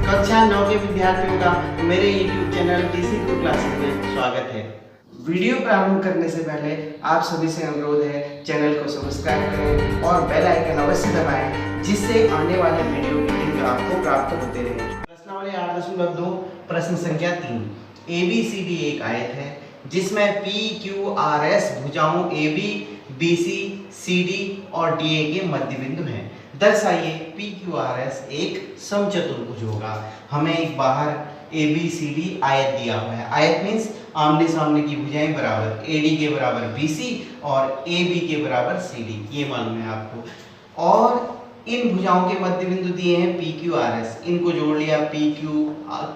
कक्षा 9 के विद्यार्थियों का मेरे YouTube channel TC Group classes में स्वागत है। वीडियो प्रारंभ करने से पहले आप सभी से अनुरोध है चैनल को सब्सक्राइब करें और बेल आइकन अवश्य दबाएं, जिससे आने वाले वीडियो की लिंक आपको प्राप्त होते रहे। प्रश्नावली 8.2 प्रश्न संख्या 3। ABCD एक आयत है जिसमें PQRS भुजाओं AB, BC, CD और DA के मध्य बिंदु हैं। दर्शाइए PQRS एक समचतुर्भुज होगा। हमें एक बाहर ABCD आयत दिया हुआ है। आयत मीन्स आमने सामने की भुजाएं बराबर, AD के बराबर BC और AB के बराबर CD, ये मालूम है आपको। और इन भुजाओं के मध्य बिंदु दिए हैं PQRS, इनको जोड़ लिया PQ,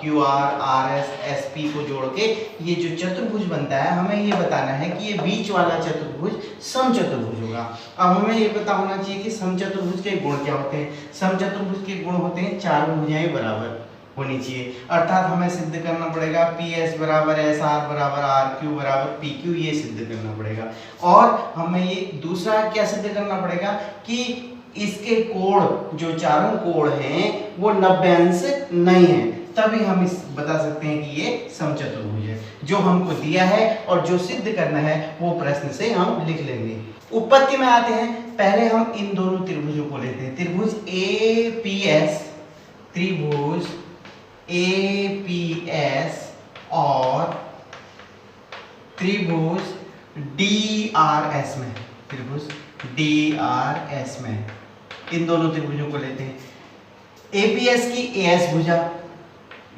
QR, RS, SP को जोड़ के ये जो चतुर्भुज बनता है, हमें ये बताना है कि ये बीच वाला चतुर्भुज समचतुर्भुज होगा। अब हमें ये पता होना चाहिए कि समचतुर्भुज के गुण क्या होते हैं। समचतुर्भुज के गुण होते हैं चारों भुजाएं बराबर होनी चाहिए, अर्थात हमें सिद्ध करना पड़ेगा PS बराबर SR बराबर RQ बराबर PQ, ये सिद्ध करना पड़ेगा। और हमें ये दूसरा क्या सिद्ध करना पड़ेगा कि इसके कोण, जो चारों कोण हैं वो 90 अंश नहीं है, तभी हम इस बता सकते हैं कि ये समचतुर्भुज है। जो हमको दिया है और जो सिद्ध करना है वो प्रश्न से हम लिख लेंगे। उत्पत्ति में आते हैं, पहले हम इन दोनों त्रिभुजों को लेते हैं। त्रिभुज APS, त्रिभुज APS और त्रिभुज DRS में, त्रिभुज DRS में इन दोनों त्रिभुजों को लेते हैं। APS की AS भुजा,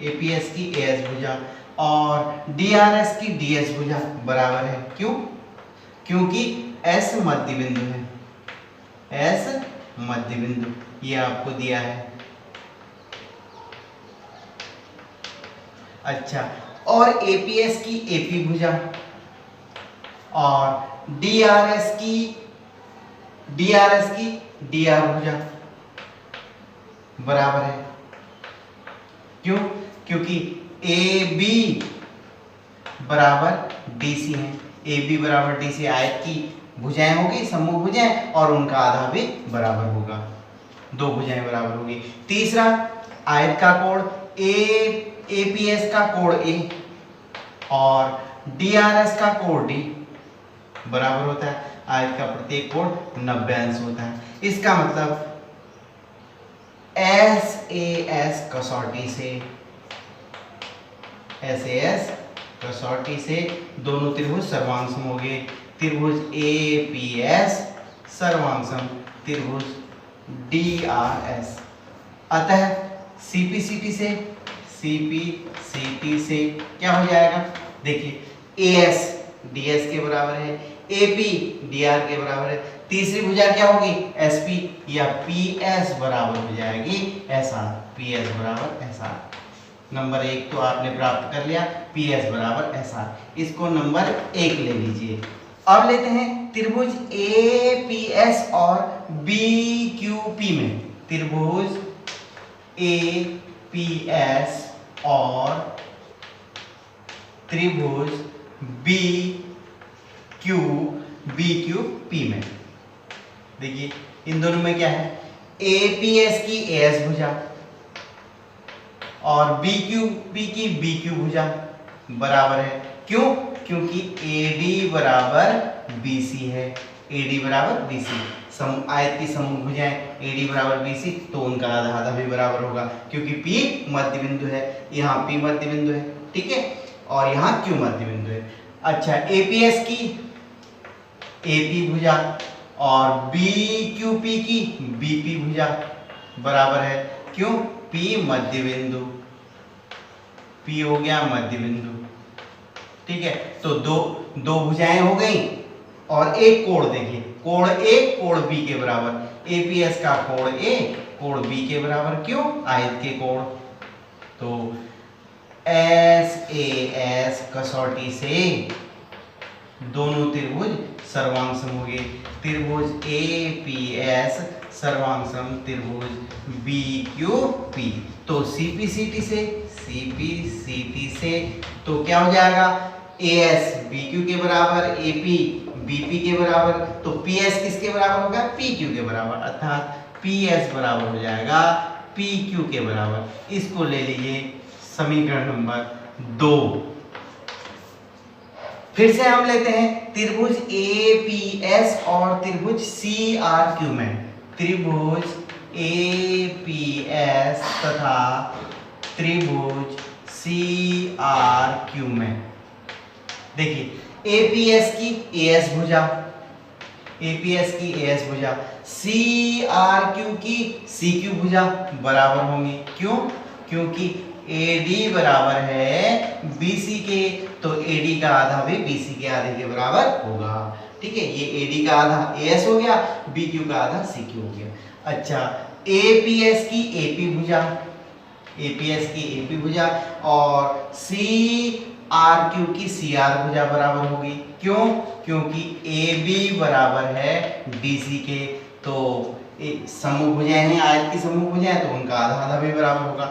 APS की AS भुजा और DRS की DS भुजा बराबर है। क्यों? क्योंकि S मध्य बिंदु है, S मध्य बिंदु ये आपको दिया है। अच्छा, और APS की AP भुजा और DRS की DR भुजा बराबर है। क्यों? क्योंकि AB बराबर DC है। AB बराबर DC आयत की भुजाएं होगी, समूह भुजाएं, और उनका आधा भी बराबर होगा, दो भुजाएं बराबर होगी। तीसरा, आयत का कोण APS का कोण A और DRS का कोण D बराबर होता है। आयत का प्रत्येक कोण 90 अंश होता है। इसका मतलब SAS कसौटी से दोनों त्रिभुज सर्वांगसम हो गए। त्रिभुज APS सर्वांगसम त्रिभुज DRS। अतः CPCT से क्या हो जाएगा? देखिए, AS DS के बराबर है, AP DR के बराबर है। तीसरी भुजा क्या होगी? SP या PS बराबर हो जाएगी SR, PS बराबर SR। नंबर 1 तो आपने प्राप्त कर लिया, PS बराबर SR। इसको नंबर 1 ले लीजिए। अब लेते हैं त्रिभुज APS और BQP में। त्रिभुज APS और त्रिभुज BQP में देखिए, इन दोनों में क्या है? APS की AS भुजा और BQP की BQ भुजा बराबर है। क्यों? क्योंकि AD बराबर BC है, AD बराबर BC। आयत की समूह भुजाएं AD बराबर BC, तो उनका आधा आधा भी बराबर होगा, क्योंकि P मध्य बिंदु है, यहाँ P मध्य बिंदु है, ठीक है, और यहाँ Q मध्य बिंदु है। अच्छा, APS की AP भुजा और BQP की BP भुजा बराबर है। क्यों? P मध्य बिंदु, P हो गया मध्य बिंदु, ठीक है। तो दो भुजाएं हो गई और एक कोण देखिए, कोण A कोण B के बराबर। APS का कोण A कोण B के बराबर। क्यों? आयत के कोण। तो SAS कसौटी से दोनों त्रिभुज सर्वांगसम हो गए। त्रिभुज APS सर्वांगसम त्रिभुज BQP। तो CPCT से तो क्या हो जाएगा? AS BQ के बराबर, AP BP के बराबर, तो PS किसके बराबर होगा? PQ के बराबर, अर्थात PS बराबर हो जाएगा पी क्यू के बराबर। इसको ले लीजिए समीकरण नंबर 2। फिर से हम लेते हैं त्रिभुज एपीएस और त्रिभुज सीआरक्यू में। त्रिभुज एपीएस तथा त्रिभुज सीआरक्यू में देखिए एपीएस की एएस भुजा, एपीएस की एएस भुजा, सीआरक्यू की सीक्यू भुजा बराबर होंगी। क्यों? क्योंकि एडी बराबर है बीसी के, तो एडी का आधा भी बीसी के आधे के बराबर होगा। ठीक है, ये एडी का आधा एएस हो गया, बीक्यू का आधा सीक्यू हो गया। अच्छा, एपीएस की एपी भुजा, एपीएस की एपी भुजा और सीआरक्यू की सीआर भुजा बराबर होगी। क्यों? क्योंकि AB बराबर है BC के, तो समूह भुजाएं हैं, आयत की समूह भुजाएं, तो उनका आधा आधा भी बराबर होगा।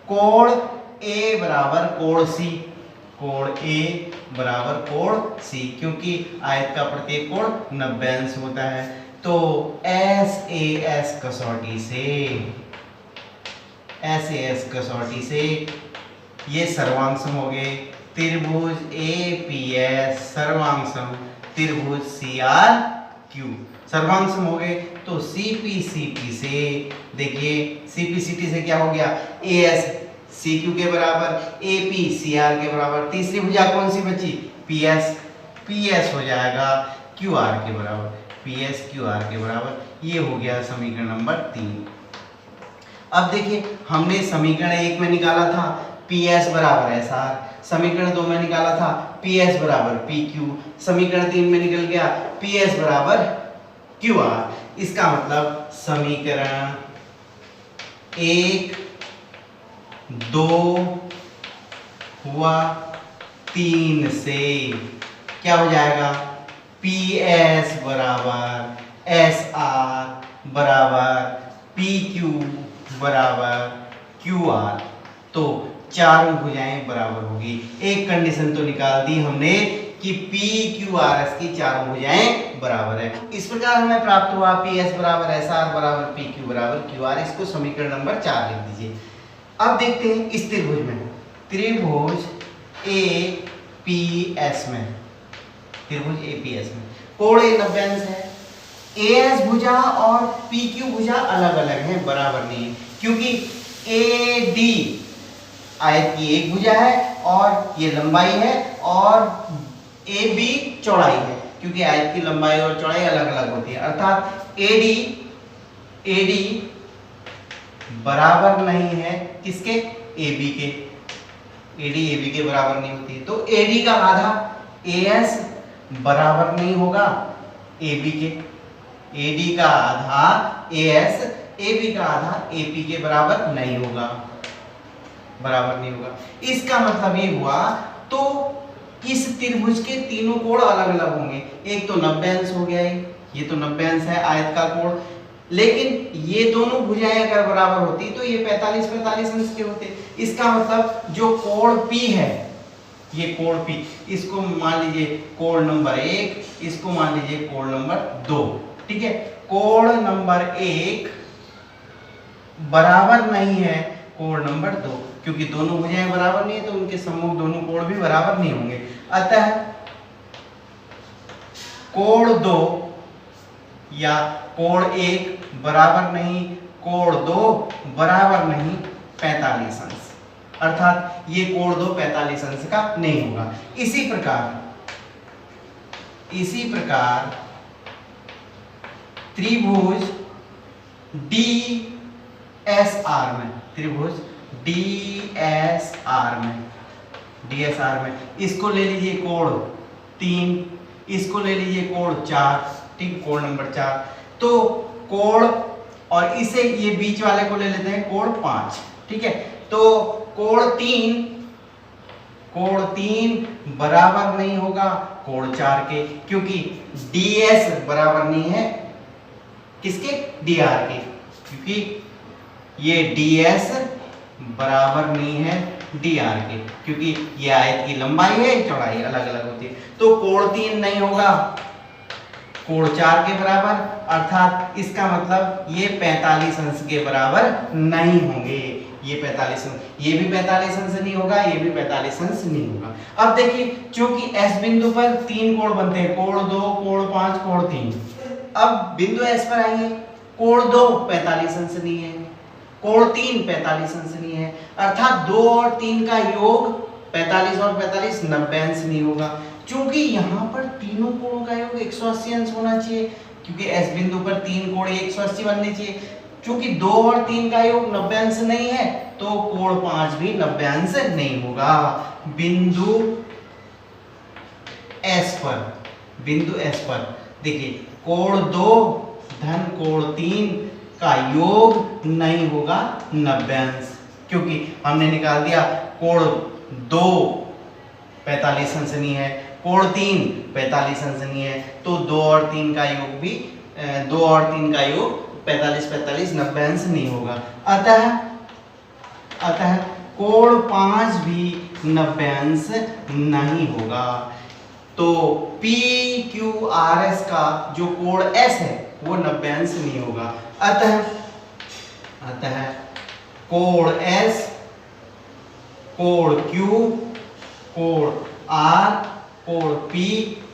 कोण A बराबर कोण C, कोण A बराबर कोण C, क्योंकि आयत का प्रत्येक कोण 90 अंश होता है। तो SAS कसौटी से ये सर्वांग हो गए त्रिभुज एपीएस, सर्वांग त्रिभुज सीआरक्यू, सर्वांग हो गए। तो सीपीसीटी से देखिए, सीपीसीटी से क्या हो गया, एएस सीक्यू के बराबर, एपी सीआर के बराबर। तीसरी भुजा कौन सी बची, पीएस, पीएस हो जाएगा क्यूआर के बराबर, पीएस क्यूआर के बराबर। ये हो गया समीकरण नंबर 3। अब देखिए, हमने समीकरण 1 में निकाला था पीएस बराबर एसआर, समीकरण 2 में निकाला था पीएस बराबर पीक्यू, समीकरण 3 में निकल गया पीएस बराबर क्यूआर। इसका मतलब समीकरण 1, 2 हुआ 3 से क्या हो जाएगा, पीएस बराबर एसआर बराबर पीक्यू बराबर क्यूआर। तो चारों भुजाएं बराबर होगी। एक कंडीशन तो निकाल दी हमने कि पी क्यू आर एस की चारों भुजाएं बराबर है। इस प्रकार हमें प्राप्त हुआ पी एस बराबर एस आर बराबर पी क्यू बराबर क्यू आर। इसको समीकरण नंबर 4 लिख दीजिए। अब देखते हैं इस त्रिभुज में, त्रिभुज ए पी एस में, त्रिभुज ए पी एस में कोण 90 अंश है। एएस भुजा और पीक्यू भुजा अलग अलग है, बराबर नहीं है, क्योंकि एडी आयत की एक भुजा है और ये लंबाई है, और AB चौड़ाई है, क्योंकि आयत की लंबाई और चौड़ाई अलग अलग होती है। अर्थात AD बराबर नहीं है किसके, AB के, AD AB के बराबर नहीं होती है। तो AD का आधा AS बराबर नहीं होगा AB के, AD का आधा AS AB का आधा AP के बराबर नहीं होगा, बराबर नहीं होगा। इसका मतलब ये हुआ, तो इस त्रिभुज के तीनों कोण अलग अलग होंगे। एक तो 90 अंश हो गया, ये तो 90 अंश है आयत का कोण, लेकिन ये दोनों भुजाएं अगर बराबर होती तो ये 45-45 अंश के होते। इसका मतलब जो कोण P है, ये कोण P, इसको मान लीजिए कोण नंबर 1, इसको मान लीजिए कोण नंबर 2। ठीक है, कोण नंबर 1 बराबर नहीं है कोण नंबर 2, क्योंकि दोनों भुजाएं बराबर नहीं है, तो उनके सम्मुख दोनों कोण भी बराबर नहीं होंगे। अतः कोण 2 या कोण 1 बराबर नहीं, कोण 2 बराबर नहीं 45 अंश, अर्थात ये कोण 2 45 अंश का नहीं होगा। इसी प्रकार त्रिभुज DSR में, त्रिभुज DSR में इसको ले लीजिए कोण 3, इसको ले लीजिए कोण 4, ठीक, कोण नंबर 4। तो कोण, और इसे ये बीच वाले को ले लेते हैं कोण 5, ठीक है। तो कोण 3 बराबर नहीं होगा कोण 4 के, क्योंकि DS बराबर नहीं है किसके, DR के, क्योंकि ये DS बराबर नहीं है DR के, क्योंकि ये आयत की लंबाई है, चौड़ाई अलग अलग होती है। तो कोण 3 नहीं होगा, कोण 4 के बराबर, अर्थात इसका मतलब ये 45 अंश के बराबर नहीं होंगे। ये 45 अंश, ये भी 45 अंश नहीं होगा, ये भी 45 अंश नहीं होगा। अब देखिए, क्योंकि S बिंदु पर 3 कोण बनते हैं, कोण 2, कोण 5, कोण 3। अब बिंदु S पर आइए, कोण 2 45 अंश नहीं है, कोण 3 45 अंश नहीं है, अर्थात 2 और 3 का योग 45 और 45 90 अंश नहीं होगा। क्योंकि यहाँ पर तीनों कोणों का योग 180 अंश होना चाहिए, क्योंकि S बिंदु पर 3 कोण 180 बनने चाहिए। क्योंकि 2 और 3 का योग 90 अंश नहीं है, तो कोण 5 भी 90 अंश नहीं होगा। बिंदु S पर देखिए, कोण 2 धन कोण 3 का योग नहीं होगा 90 अंश, क्योंकि हमने निकाल दिया कोण 2 45 अंश नहीं है, कोण 3 45 अंश नहीं है, तो 2 और 3 का योग भी 2 और 3 का योग 45 45 90 अंश नहीं होगा। अतः कोण 5 भी 90 अंश नहीं होगा। तो PQRS का जो कोण S है वो 90 अंश नहीं होगा। अतः कोण S, कोण Q, कोण R, कोण P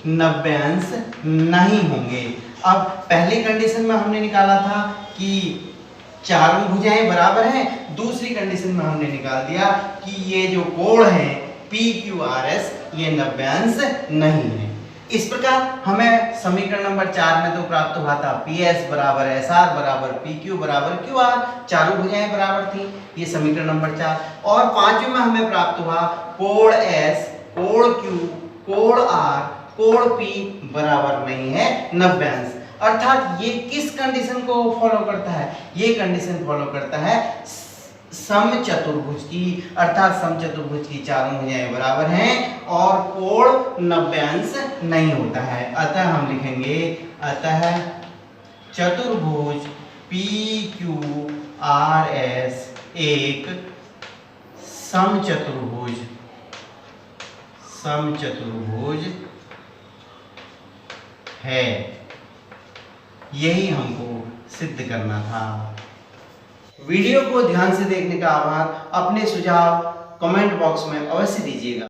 90 अंश नहीं होंगे। अब पहली कंडीशन में हमने निकाला था कि चारों भुजाएं बराबर हैं, दूसरी कंडीशन में हमने निकाल दिया कि ये जो कोण है PQRS ये 90 अंश नहीं है। इस प्रकार हमें समीकरण नंबर 4 में तो प्राप्त हुआ था PS बराबर SR बराबर PQ बराबर QR, चारों भुजाएं बराबर थी, ये समीकरण नंबर 4। और पांचवें में हमें प्राप्त हुआ कोण S, कोण Q, कोण R, कोण P बराबर नहीं है 90 अंश। अर्थात ये किस कंडीशन को फॉलो करता है? ये कंडीशन फॉलो करता है समचतुर्भुज की, अर्थात समचतुर्भुज की चारों भुजाएं बराबर हैं और कोण 90 अंश नहीं होता है। अतः हम लिखेंगे, अतः चतुर्भुज PQRS एक समचतुर्भुज है। यही हमको सिद्ध करना था। वीडियो को ध्यान से देखने का आभार। अपने सुझाव कमेंट बॉक्स में अवश्य दीजिएगा।